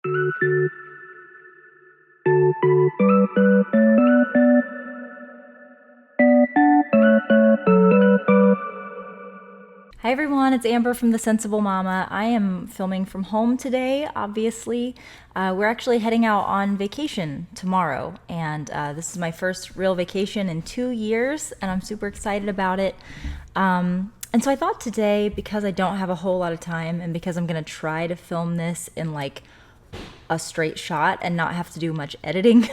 Hi everyone, it's Amber from The Sensible Mama. I am filming from home today, obviously. We're actually heading out on vacation tomorrow, and this is my first real vacation in 2 years, and I'm super excited about it. And so I thought today, because I don't have a whole lot of time, and because I'm gonna try to film this in like a straight shot and not have to do much editing,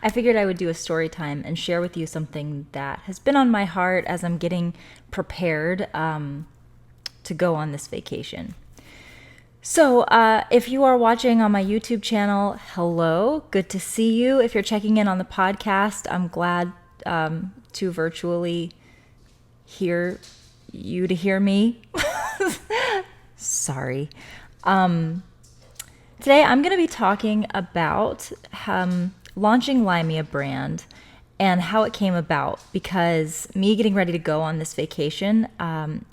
I figured I would do a story time and share with you something that has been on my heart as I'm getting prepared to go on this vacation. So if you are watching on my YouTube channel, hello, good to see you. If you're checking in on the podcast, I'm glad to virtually hear you to hear me. Sorry. Today I'm going to be talking about launching LYMIA brand and how it came about, because me getting ready to go on this vacation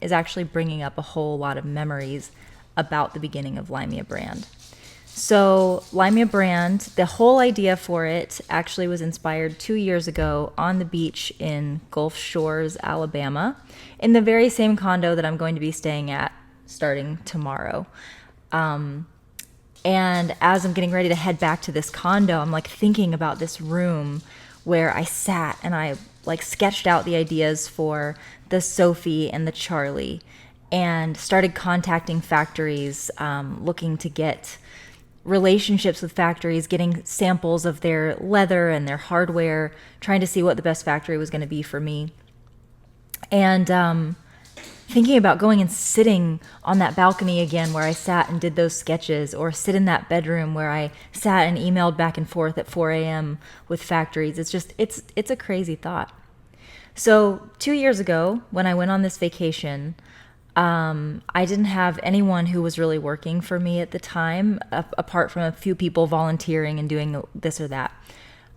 is actually bringing up a whole lot of memories about the beginning of LYMIA brand. So LYMIA brand, the whole idea for it actually was inspired 2 years ago on the beach in Gulf Shores, Alabama, in the very same condo that I'm going to be staying at starting tomorrow. And as I'm getting ready to head back to this condo, I'm like thinking about this room where I sat and I like sketched out the ideas for the Sophie and the Charlie, and started contacting factories, looking to get relationships with factories, getting samples of their leather and their hardware, trying to see what the best factory was going to be for me. And thinking about going and sitting on that balcony again where I sat and did those sketches, or sit in that bedroom where I sat and emailed back and forth at 4 a.m. with factories. It's a crazy thought. So 2 years ago, when I went on this vacation, I didn't have anyone who was really working for me at the time, apart from a few people volunteering and doing this or that.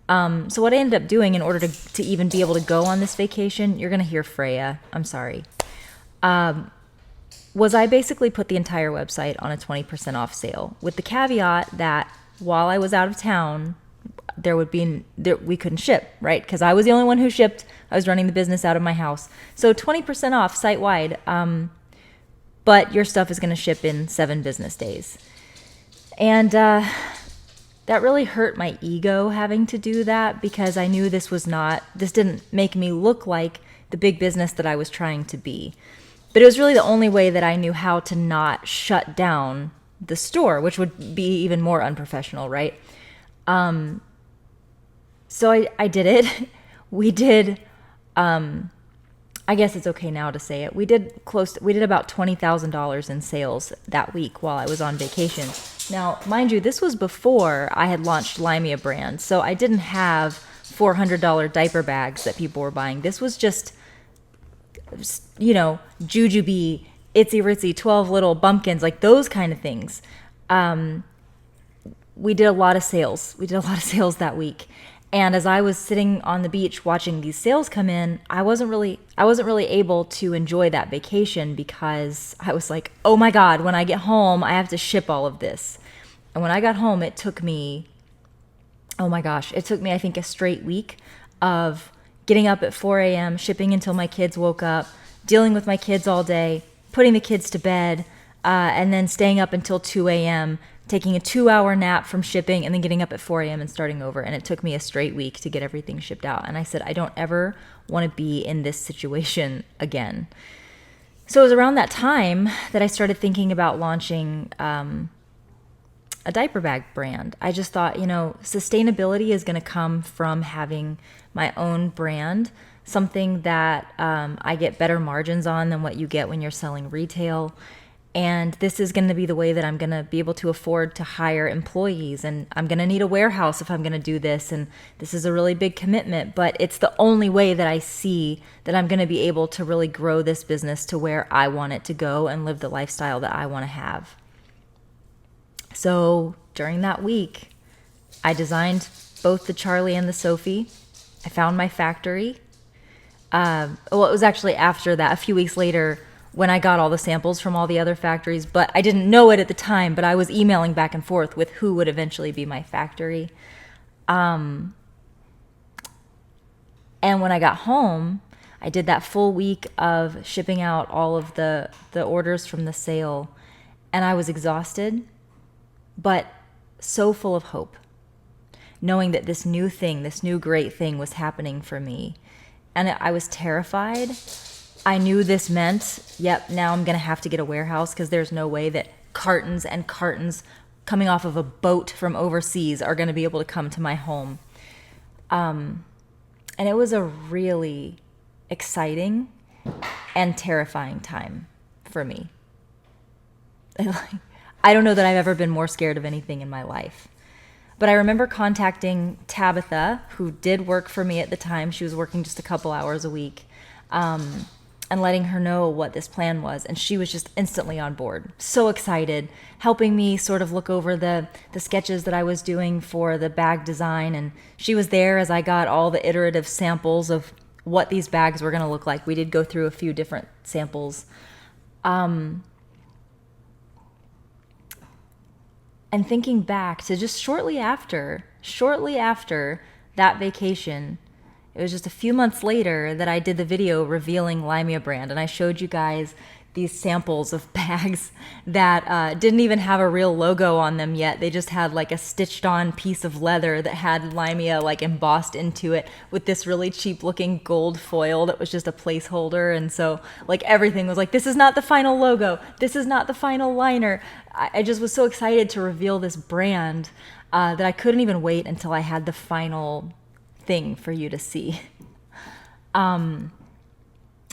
So what I ended up doing in order to even be able to go on this vacation, you're going to hear Freya, I'm sorry, was I basically put the entire website on a 20% off sale, with the caveat that while I was out of town, we couldn't ship, right? Because I was the only one who shipped. I was running the business out of my house. So 20% off site-wide, but your stuff is going to ship in 7 business days. And that really hurt my ego having to do that, because I knew this didn't make me look like the big business that I was trying to be. But it was really the only way that I knew how to not shut down the store, which would be even more unprofessional, right? So I did it. We did, I guess it's okay now to say it. We did about $20,000 in sales that week while I was on vacation. Now, mind you, this was before I had launched LYMIA brand, so I didn't have $400 diaper bags that people were buying. This was just, jujube, itsy ritzy, 12 little bumpkins, like those kind of things. We did a lot of sales. That week. And as I was sitting on the beach watching these sales come in, I wasn't really able to enjoy that vacation, because I was like, oh my God, when I get home, I have to ship all of this. And when I got home, it took me, I think a straight week of getting up at 4 a.m., shipping until my kids woke up, dealing with my kids all day, putting the kids to bed, and then staying up until 2 a.m., taking a 2-hour nap from shipping, and then getting up at 4 a.m. and starting over. And it took me a straight week to get everything shipped out. And I said, I don't ever want to be in this situation again. So it was around that time that I started thinking about launching a diaper bag brand. I just thought, sustainability is going to come from having my own brand, something that I get better margins on than what you get when you're selling retail. And this is going to be the way that I'm going to be able to afford to hire employees. And I'm going to need a warehouse if I'm going to do this. And this is a really big commitment, but it's the only way that I see that I'm going to be able to really grow this business to where I want it to go and live the lifestyle that I want to have. So during that week, I designed both the Charlie and the Sophie. I found my factory. It was actually after that, a few weeks later, when I got all the samples from all the other factories, but I didn't know it at the time, but I was emailing back and forth with who would eventually be my factory. And when I got home, I did that full week of shipping out all of the orders from the sale, and I was exhausted, but so full of hope, knowing that this new thing, this new great thing was happening for me. And I was terrified. I knew this meant, yep, now I'm going to have to get a warehouse because there's no way that cartons and cartons coming off of a boat from overseas are going to be able to come to my home. And it was a really exciting and terrifying time for me. I don't know that I've ever been more scared of anything in my life. But I remember contacting Tabitha, who did work for me at the time. She was working just a couple hours a week, and letting her know what this plan was. And she was just instantly on board. So excited, helping me sort of look over the sketches that I was doing for the bag design. And she was there as I got all the iterative samples of what these bags were going to look like. We did go through a few different samples. And thinking back to just shortly after that vacation, it was just a few months later that I did the video revealing LYMIA brand. And I showed you guys these samples of bags that didn't even have a real logo on them yet. They just had like a stitched on piece of leather that had LYMIA like embossed into it with this really cheap looking gold foil that was just a placeholder. And so like everything was like, this is not the final logo. This is not the final liner. I just was so excited to reveal this brand that I couldn't even wait until I had the final thing for you to see.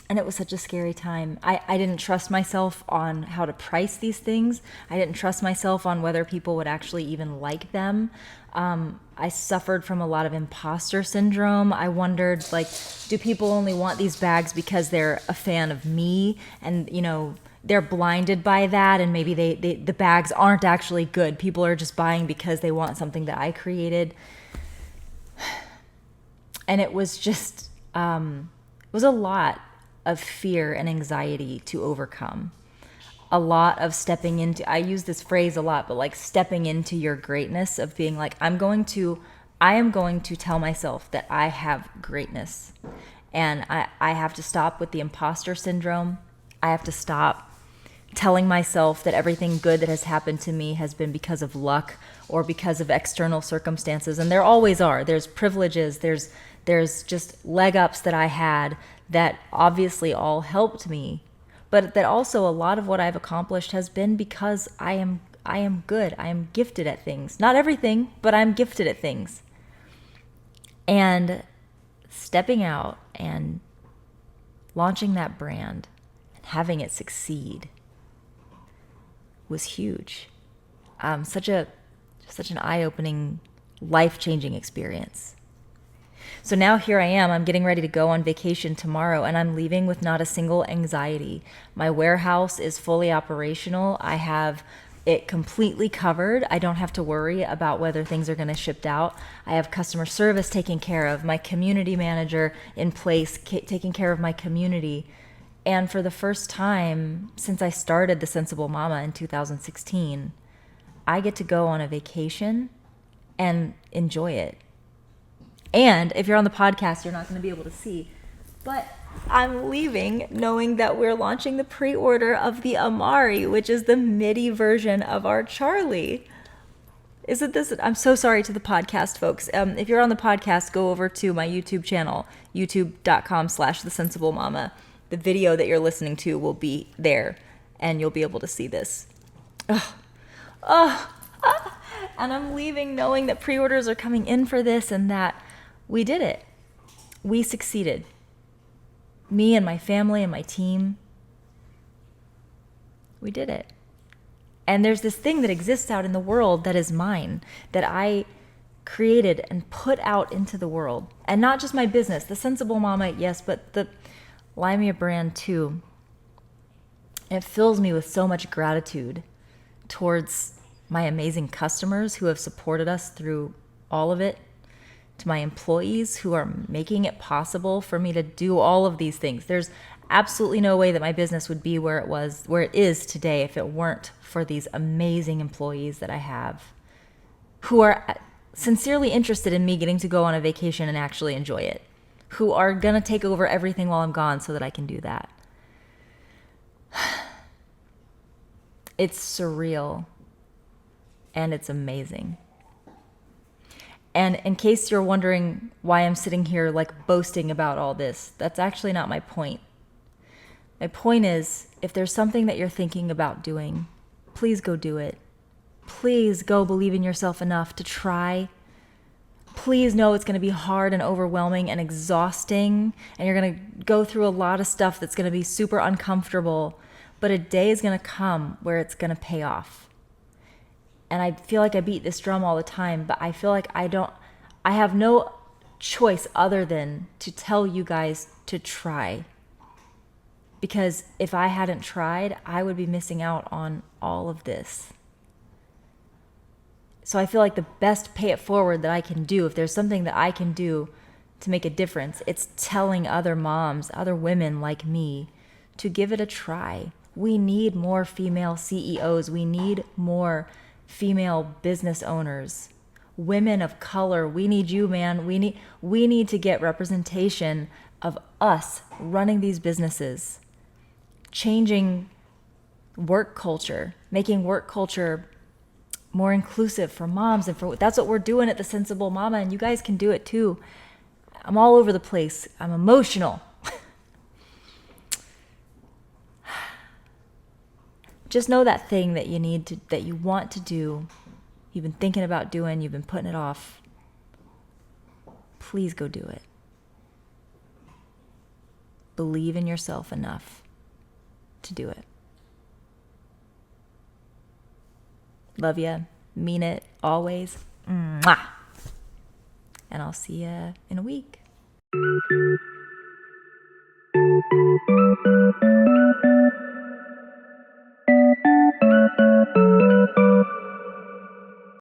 And it was such a scary time. I didn't trust myself on how to price these things. I didn't trust myself on whether people would actually even like them. I suffered from a lot of imposter syndrome. I wondered, like, do people only want these bags because they're a fan of me and, you know, they're blinded by that, and maybe the bags aren't actually good. People are just buying because they want something that I created. And it was just, it was a lot of fear and anxiety to overcome. A lot of stepping into, I use this phrase a lot, but like stepping into your greatness, of being like, I am going to tell myself that I have greatness. And I have to stop with the imposter syndrome. I have to stop telling myself that everything good that has happened to me has been because of luck or because of external circumstances. And there always are. There's privileges. There's just leg ups that I had that obviously all helped me. But that also a lot of what I've accomplished has been because I am good. I am gifted at things. Not everything, but I'm gifted at things. And stepping out and launching that brand and having it succeed was huge. Such an eye-opening, life-changing experience. So now here I am. I'm getting ready to go on vacation tomorrow, and I'm leaving with not a single anxiety. My warehouse is fully operational. I have it completely covered. I don't have to worry about whether things are going to ship out. I have customer service taken care of, my community manager in place, taking care of my community. And for the first time since I started The Sensible Mama in 2016, I get to go on a vacation and enjoy it. And if you're on the podcast, you're not going to be able to see, but I'm leaving knowing that we're launching the pre-order of the Amari, which is the MIDI version of our Charlie. Isn't this? I'm so sorry to the podcast folks. If you're on the podcast, go over to my YouTube channel, youtube.com/thesensiblemama. The video that you're listening to will be there, and you'll be able to see this. And I'm leaving knowing that pre-orders are coming in for this and that we did it. We succeeded. Me and my family and my team. We did it. And there's this thing that exists out in the world that is mine, that I created and put out into the world. And not just my business, The Sensible Mama, yes, but the LYMIA brand too. It fills me with so much gratitude towards my amazing customers who have supported us through all of it, to my employees who are making it possible for me to do all of these things. There's absolutely no way that my business would be where it is today if it weren't for these amazing employees that I have who are sincerely interested in me getting to go on a vacation and actually enjoy it, who are going to take over everything while I'm gone so that I can do that. It's surreal and it's amazing. And in case you're wondering why I'm sitting here like boasting about all this, that's actually not my point. My point is, if there's something that you're thinking about doing, please go do it. Please go believe in yourself enough to try. Please know it's going to be hard and overwhelming and exhausting, and you're going to go through a lot of stuff that's going to be super uncomfortable, but a day is going to come where it's going to pay off. And I feel like I beat this drum all the time, but I feel like I have no choice other than to tell you guys to try. Because if I hadn't tried, I would be missing out on all of this. So I feel like the best pay it forward that I can do, if there's something that I can do to make a difference, it's telling other moms, other women like me, to give it a try. We need more female CEOs. We need more female business owners, women of color. We need you, man. We need to get representation of us running these businesses, changing work culture, making work culture more inclusive for moms. And that's what we're doing at The Sensible Mama, and you guys can do it too. I'm all over the place. I'm emotional. Just know that thing that that you want to do, you've been thinking about doing, you've been putting it off. Please go do it. Believe in yourself enough to do it. Love ya. Mean it. Always. Mwah. And I'll see ya in a week.